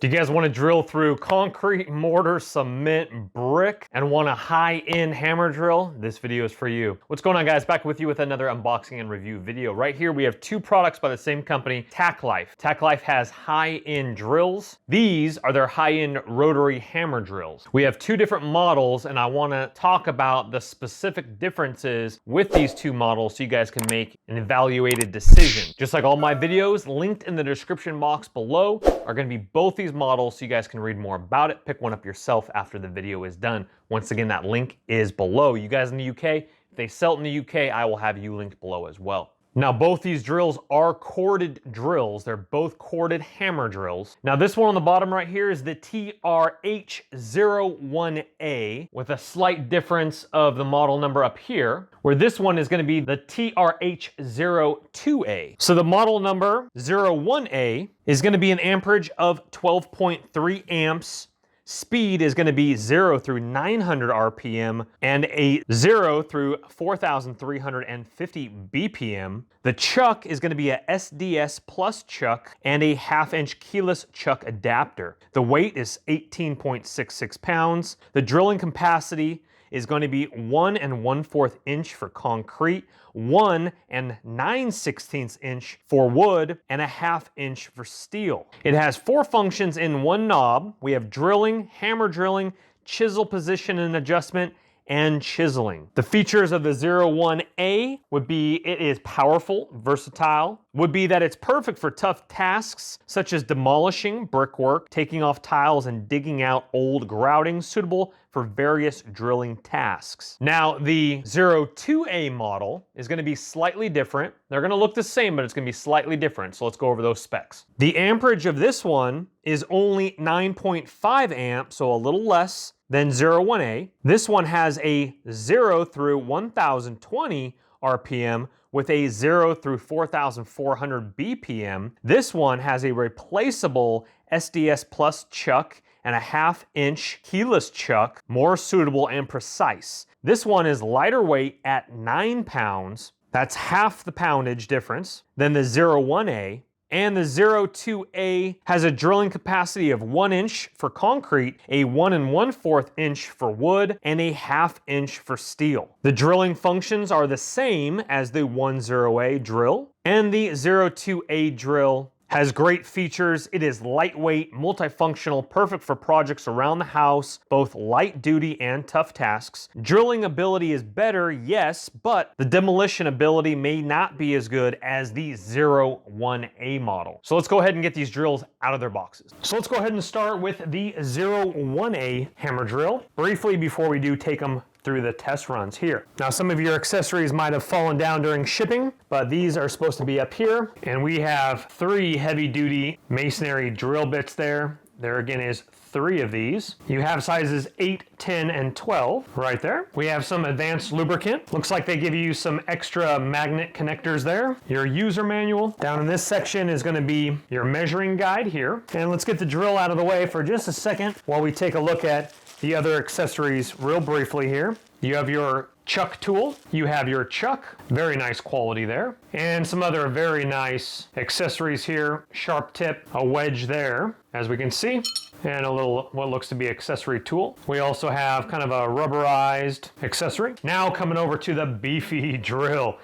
Do you guys want to drill through concrete, mortar, cement, brick, and want a high-end hammer drill? This video is for you. What's going on, guys? Back with you with another unboxing and review video. Right here, we have two products by the same company, Tacklife. Tacklife has high-end drills. These are their high-end rotary hammer drills. We have two different models, and I want to talk about the specific differences with these two models so you guys can make an evaluated decision. Just like all my videos, linked in the description box below are going to be both these models so you guys can read more about it. Pick one up yourself after the video is done. Once again, that link is below. You guys in the UK, if they sell it in the UK, I will have you linked below as well. Now, both these drills are corded drills. They're both corded hammer drills. Now, this one on the bottom right here is the TRH01A with a slight difference of the model number up here, where this one is going to be the TRH02A. So the model number 01A is going to be an amperage of 12.3 amps. Speed is going to be 0 through 900 RPM and a 0 through 4,350 BPM. The chuck is going to be a SDS-Plus chuck and a 1/2-inch keyless chuck adapter. The weight is 18.66 pounds. The drilling capacity is going to be 1 1/4 inch for concrete, 1 9/16 inch for wood, and a 1/2 inch for steel. It has 4 functions in one knob. We have drilling, hammer drilling, chisel position and adjustment, and chiseling. The features of the 01A would be it is powerful, versatile, would be that it's perfect for tough tasks such as demolishing brickwork, taking off tiles, and digging out old grouting, suitable for various drilling tasks. Now, the 02A model is going to be slightly different. They're going to look the same, but it's going to be slightly different. So let's go over those specs. The amperage of this one is only 9.5 amps, so a little less than 01A. This one has a 0 through 1020 RPM with a 0 through 4,400 BPM. This one has a replaceable SDS-Plus chuck and a 1/2 inch keyless chuck, more suitable and precise. This one is lighter weight at 9 pounds. That's half the poundage difference than the 01A. And the 02A has a drilling capacity of 1 inch for concrete, a 1 1/4 inch for wood, and a 1/2 inch for steel. The drilling functions are the same as the 10A drill, and the 02A drill has great features. It is lightweight, multifunctional, perfect for projects around the house, both light duty and tough tasks. Drilling ability is better, yes, but the demolition ability may not be as good as the 01A model. So let's go ahead and get these drills out of their boxes. So let's go ahead and start with the 01A hammer drill. Briefly, before we do take them through the test runs here. Now, some of your accessories might have fallen down during shipping, but these are supposed to be up here. And we have 3 heavy-duty masonry drill bits there. There again is 3 of these. You have sizes 8, 10, and 12 right there. We have some advanced lubricant. Looks like they give you some extra magnet connectors there. Your user manual. Down in this section is going to be your measuring guide here. And let's get the drill out of the way for just a second while we take a look at the other accessories real briefly here. You have your chuck tool. You have your chuck. Very nice quality there. And some other very nice accessories here. Sharp tip, a wedge there, as we can see, and a little what looks to be accessory tool. We also have kind of a rubberized accessory. Now coming over to the beefy drill.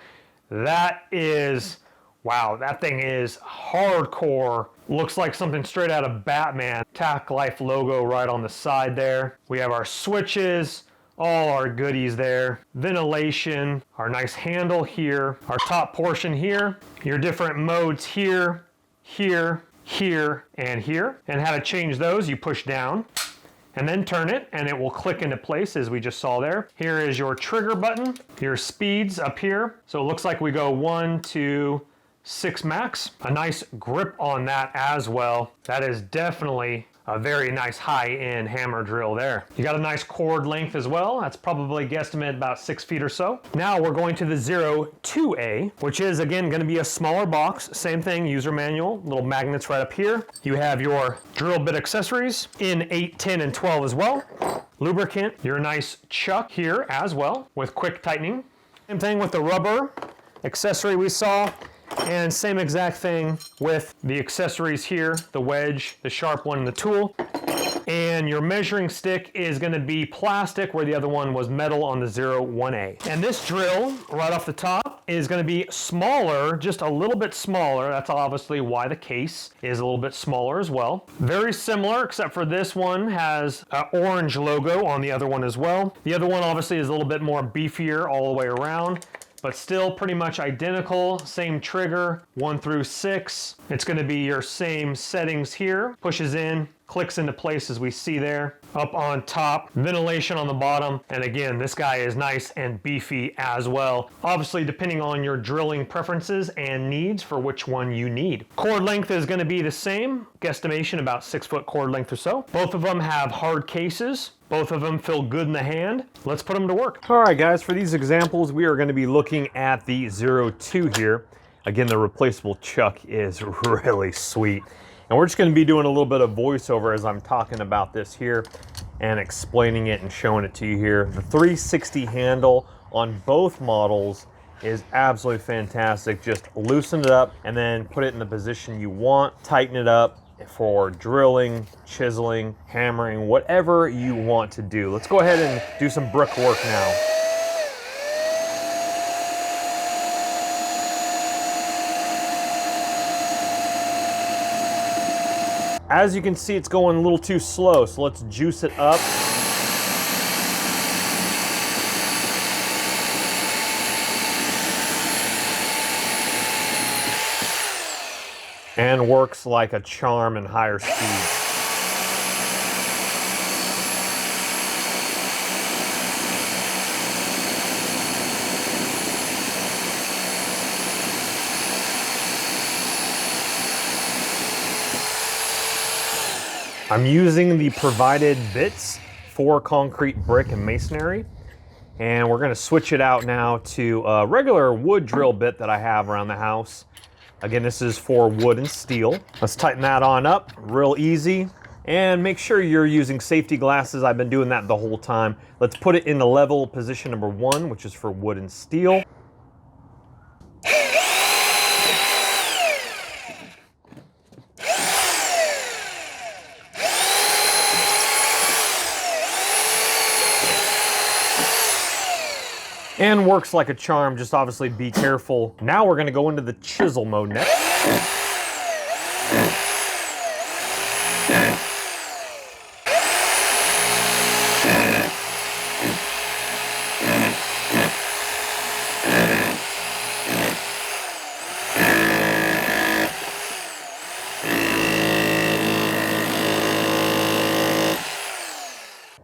That is, wow, that thing is hardcore. Looks like something straight out of Batman. Tacklife logo right on the side there. We have our switches, all our goodies there. Ventilation, our nice handle here, our top portion here, your different modes here, here, here, and here. And how to change those, you push down and then turn it and it will click into place as we just saw there. Here is your trigger button, your speeds up here. So it looks like we go 1 to 6 max. A nice grip on that as well. That is definitely a very nice high-end hammer drill there. You got a nice cord length as well. That's probably guesstimate about 6 feet or so. Now we're going to the 02A, which is again going to be a smaller box. Same thing, user manual, little magnets right up here. You have your drill bit accessories in 8, 10, and 12 as well. Lubricant, your nice chuck here as well with quick tightening. Same thing with the rubber accessory we saw. And same exact thing with the accessories here, the wedge, the sharp one, and the tool. And your measuring stick is going to be plastic, where the other one was metal on the 01A. And this drill, right off the top, is going to be smaller, just a little bit smaller. That's obviously why the case is a little bit smaller as well. Very similar, except for this one has an orange logo on the other one as well. The other one obviously is a little bit more beefier all the way around, but still pretty much identical. Same trigger, 1 through 6. It's going to be your same settings here. Pushes in, clicks into place as we see there. Up on top, ventilation on the bottom. And again, this guy is nice and beefy as well. Obviously, depending on your drilling preferences and needs for which one you need. Cord length is going to be the same. Guesstimation about 6 foot cord length or so. Both of them have hard cases. Both of them feel good in the hand. Let's put them to work. All right, guys, for these examples, we are going to be looking at the 02 here. Again, the replaceable chuck is really sweet. And we're just going to be doing a little bit of voiceover as I'm talking about this here and explaining it and showing it to you here. The 360 handle on both models is absolutely fantastic. Just loosen it up and then put it in the position you want. Tighten it up for drilling, chiseling, hammering, whatever you want to do. Let's go ahead and do some brickwork now. As you can see, it's going a little too slow, so let's juice it up. And works like a charm in higher speed. I'm using the provided bits for concrete, brick, and masonry. And we're gonna switch it out now to a regular wood drill bit that I have around the house. Again, this is for wood and steel. Let's tighten that on up, real easy. And make sure you're using safety glasses. I've been doing that the whole time. Let's put it in the level position number 1, which is for wood and steel. And works like a charm, just obviously be careful. Now we're gonna go into the chisel mode next.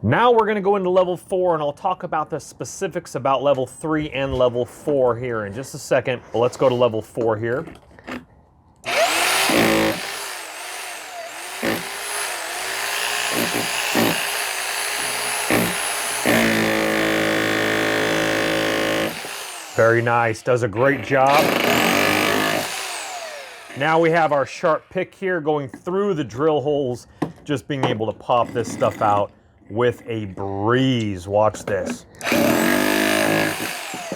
Now we're going to go into level 4, and I'll talk about the specifics about level 3 and level 4 here in just a second. But let's go to level 4 here. Very nice, does a great job. Now we have our sharp pick here going through the drill holes, just being able to pop this stuff out with a breeze. Watch this.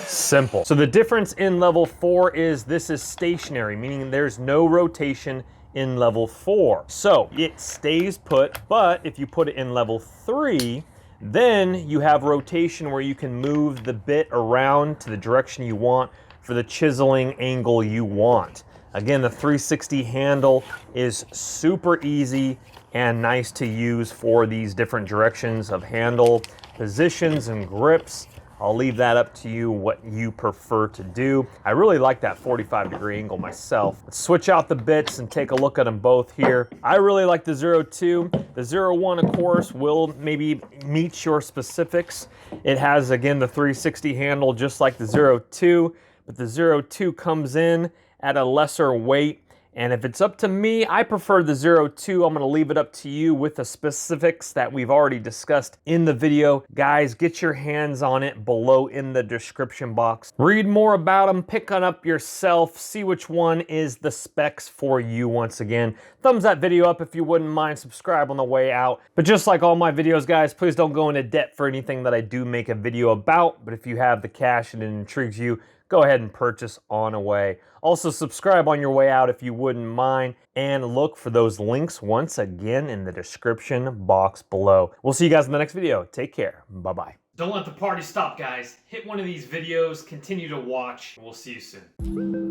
Simple. So the difference in level 4 is this is stationary, meaning there's no rotation in level 4. So it stays put, but if you put it in level 3, then you have rotation where you can move the bit around to the direction you want for the chiseling angle you want. Again, the 360 handle is super easy and nice to use for these different directions of handle positions and grips. I'll leave that up to you, what you prefer to do. I really like that 45-degree angle myself. Let's switch out the bits and take a look at them both here. I really like the 02. The 01, of course, will maybe meet your specifics. It has, again, the 360 handle just like the 02, but the 02 comes in at a lesser weight. And if it's up to me, I prefer the 02. I'm gonna leave it up to you with the specifics that we've already discussed in the video. Guys, get your hands on it below in the description box. Read more about them, pick one up yourself, see which one is the specs for you once again. Thumbs that video up if you wouldn't mind, subscribe on the way out. But just like all my videos, guys, please don't go into debt for anything that I do make a video about. But if you have the cash and it intrigues you, go ahead and purchase on away. Also, subscribe on your way out if you wouldn't mind, and look for those links once again in the description box below. We'll see you guys in the next video. Take care. Bye-bye. Don't let the party stop, guys. Hit one of these videos, continue to watch. We'll see you soon.